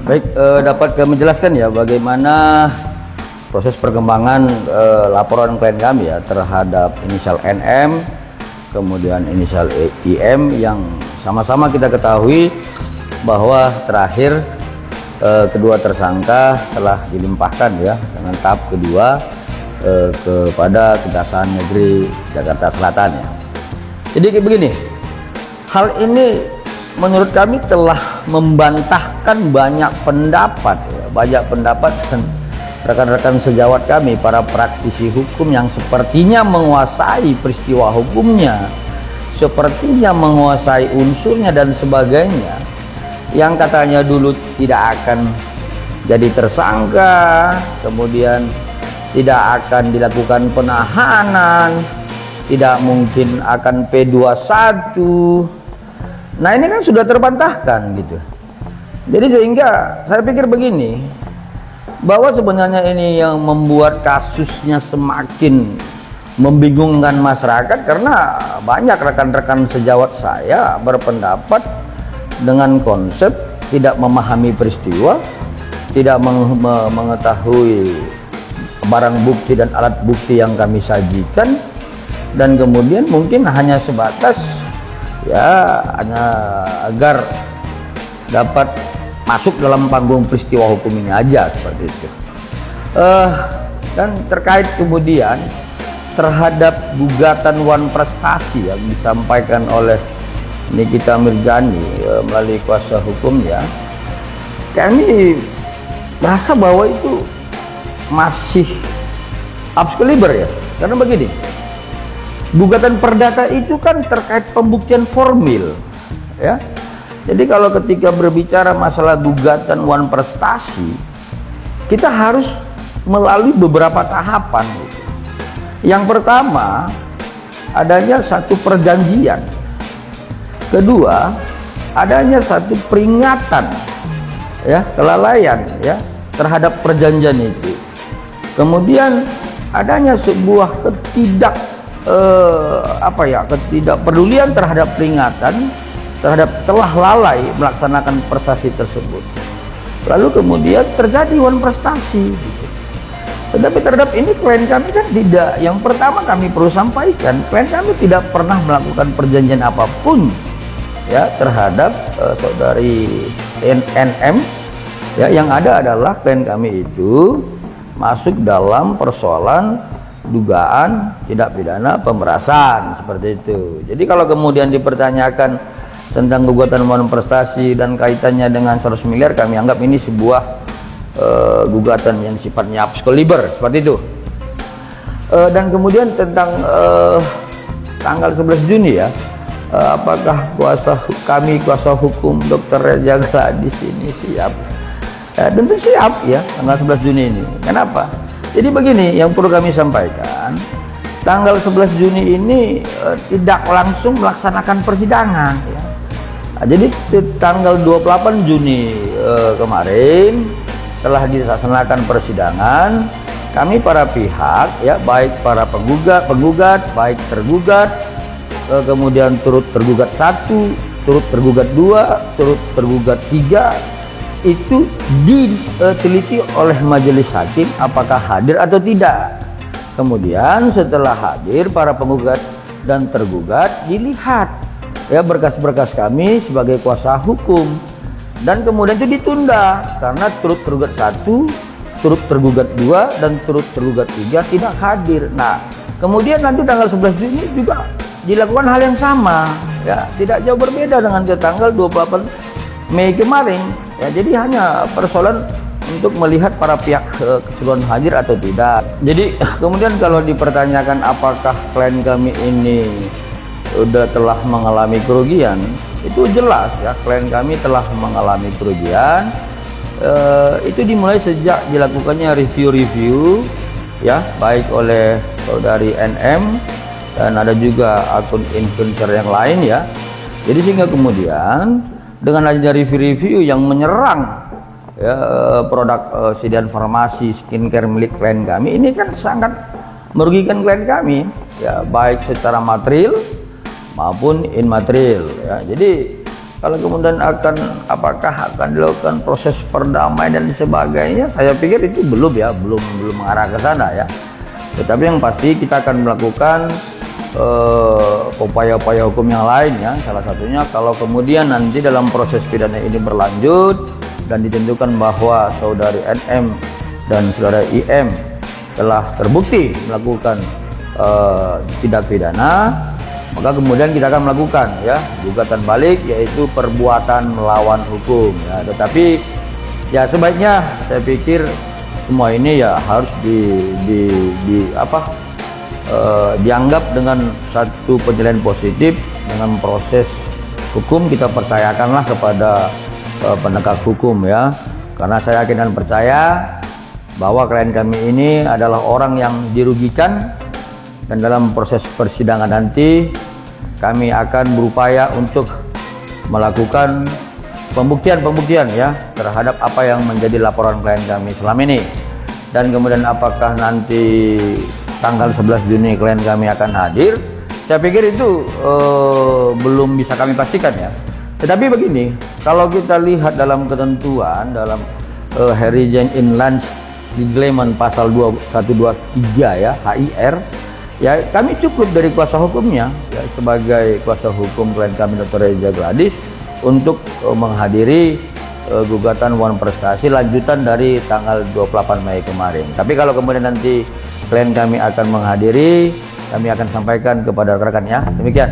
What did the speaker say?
Baik, dapat kami jelaskan ya bagaimana proses perkembangan laporan klien kami ya terhadap inisial NM, kemudian inisial IM yang sama-sama kita ketahui bahwa terakhir kedua tersangka telah dilimpahkan ya dengan tahap kedua kepada Kejaksaan Negeri Jakarta Selatan ya. Jadi begini, hal ini menurut kami telah membantahkan banyak pendapat ya, dan rekan-rekan sejawat kami, para praktisi hukum yang sepertinya menguasai peristiwa hukumnya, sepertinya menguasai unsurnya dan sebagainya, yang katanya dulu tidak akan jadi tersangka, kemudian tidak akan dilakukan penahanan, tidak mungkin akan P21. Nah ini kan sudah terbantahkan gitu. Jadi sehingga saya pikir begini, bahwa sebenarnya ini yang membuat kasusnya semakin membingungkan masyarakat, karena banyak rekan-rekan sejawat saya berpendapat dengan konsep tidak memahami peristiwa, tidak mengetahui barang bukti dan alat bukti yang kami sajikan, dan kemudian mungkin hanya sebatas ya hanya agar dapat masuk dalam panggung peristiwa hukum ini aja, seperti itu. Dan terkait kemudian terhadap gugatan Wan Prestasi yang disampaikan oleh Nikita Mirzani melalui kuasa hukumnya, kami merasa bahwa itu masih abskeliber ya, karena begini, gugatan perdata itu kan terkait pembuktian formil ya. Jadi kalau ketika berbicara masalah gugatan Wan Prestasi, kita harus melalui beberapa tahapan. Yang pertama, adanya satu perjanjian. Kedua, adanya satu peringatan ya, kelalaian ya terhadap perjanjian itu. Kemudian adanya sebuah ketidakpedulian terhadap peringatan, terhadap telah lalai melaksanakan prestasi tersebut. Lalu kemudian terjadi Wan Prestasi gitu. Tetapi terhadap ini klien kami kan tidak. Yang pertama kami perlu sampaikan, klien kami tidak pernah melakukan perjanjian apapun ya terhadap saudari NM ya. Yang ada adalah klien kami itu masuk dalam persoalan dugaan tindak pidana pemerasan, seperti itu. Jadi kalau kemudian dipertanyakan tentang gugatan Wan Prestasi dan kaitannya dengan 100 miliar, kami anggap ini sebuah gugatan yang sifatnya abskeliber, seperti itu. Dan kemudian tentang tanggal 11 Juni ya, apakah kuasa hukum Dr. Reza Gladys ini siap? Tentu siap ya, tanggal 11 Juni ini. Kenapa? Jadi begini yang perlu kami sampaikan, tanggal 11 Juni ini tidak langsung melaksanakan persidangan ya. Nah, jadi tanggal 28 Juni kemarin telah dilaksanakan persidangan. Kami para pihak ya, baik para penggugat, baik tergugat, kemudian turut tergugat 1, turut tergugat 2, turut tergugat 3, itu diteliti oleh majelis hakim apakah hadir atau tidak. Kemudian setelah hadir para penggugat dan tergugat, dilihat ya berkas-berkas kami sebagai kuasa hukum, dan kemudian itu ditunda karena turut tergugat 1, turut tergugat 2, dan turut tergugat 3 tidak hadir. Nah kemudian nanti tanggal 11 Juni juga dilakukan hal yang sama ya, tidak jauh berbeda dengan tanggal 28 Mei kemarin ya. Jadi hanya persoalan untuk melihat para pihak keseluruhan hadir atau tidak. Jadi kemudian kalau dipertanyakan apakah klien kami ini telah mengalami kerugian, itu jelas ya, klien kami telah mengalami kerugian. Itu dimulai sejak dilakukannya review ya, baik oleh saudari NM dan ada juga akun influencer yang lain ya. Jadi sehingga kemudian dengan adanya review yang menyerang ya, produk Sidian Farmasi skincare milik klien kami, ini kan sangat merugikan klien kami ya, baik secara material maupun immaterial ya. Jadi Kalau kemudian apakah akan dilakukan proses perdamaian dan sebagainya, saya pikir itu belum mengarah ke sana ya. Tetapi yang pasti kita akan melakukan upaya-upaya hukum yang lain ya. Salah satunya kalau kemudian nanti dalam proses pidana ini berlanjut dan ditentukan bahwa saudari NM dan saudara IM telah terbukti melakukan tindak pidana, maka kemudian kita akan melakukan ya gugatan balik, yaitu perbuatan melawan hukum ya. Tetapi ya sebaiknya saya pikir semua ini ya harus dianggap dengan satu penilaian positif. Dengan proses hukum kita percayakanlah kepada penegak hukum ya, karena saya yakin dan percaya bahwa klien kami ini adalah orang yang dirugikan, dan dalam proses persidangan nanti kami akan berupaya untuk melakukan pembuktian ya terhadap apa yang menjadi laporan klien kami selama ini. Dan kemudian apakah nanti tanggal 11 Juni klien kami akan hadir, saya pikir itu belum bisa kami pastikan ya. Tetapi begini, kalau kita lihat dalam ketentuan dalam Herigen Inland Reglement pasal 123 ya, HIR ya, kami cukup dari kuasa hukumnya ya, sebagai kuasa hukum klien kami Dr. Reza Gladys untuk menghadiri gugatan Wan Prestasi lanjutan dari tanggal 28 Mei kemarin. Tapi kalau kemudian nanti klien kami akan menghadiri, kami akan sampaikan kepada rekan-rekan ya. Demikian.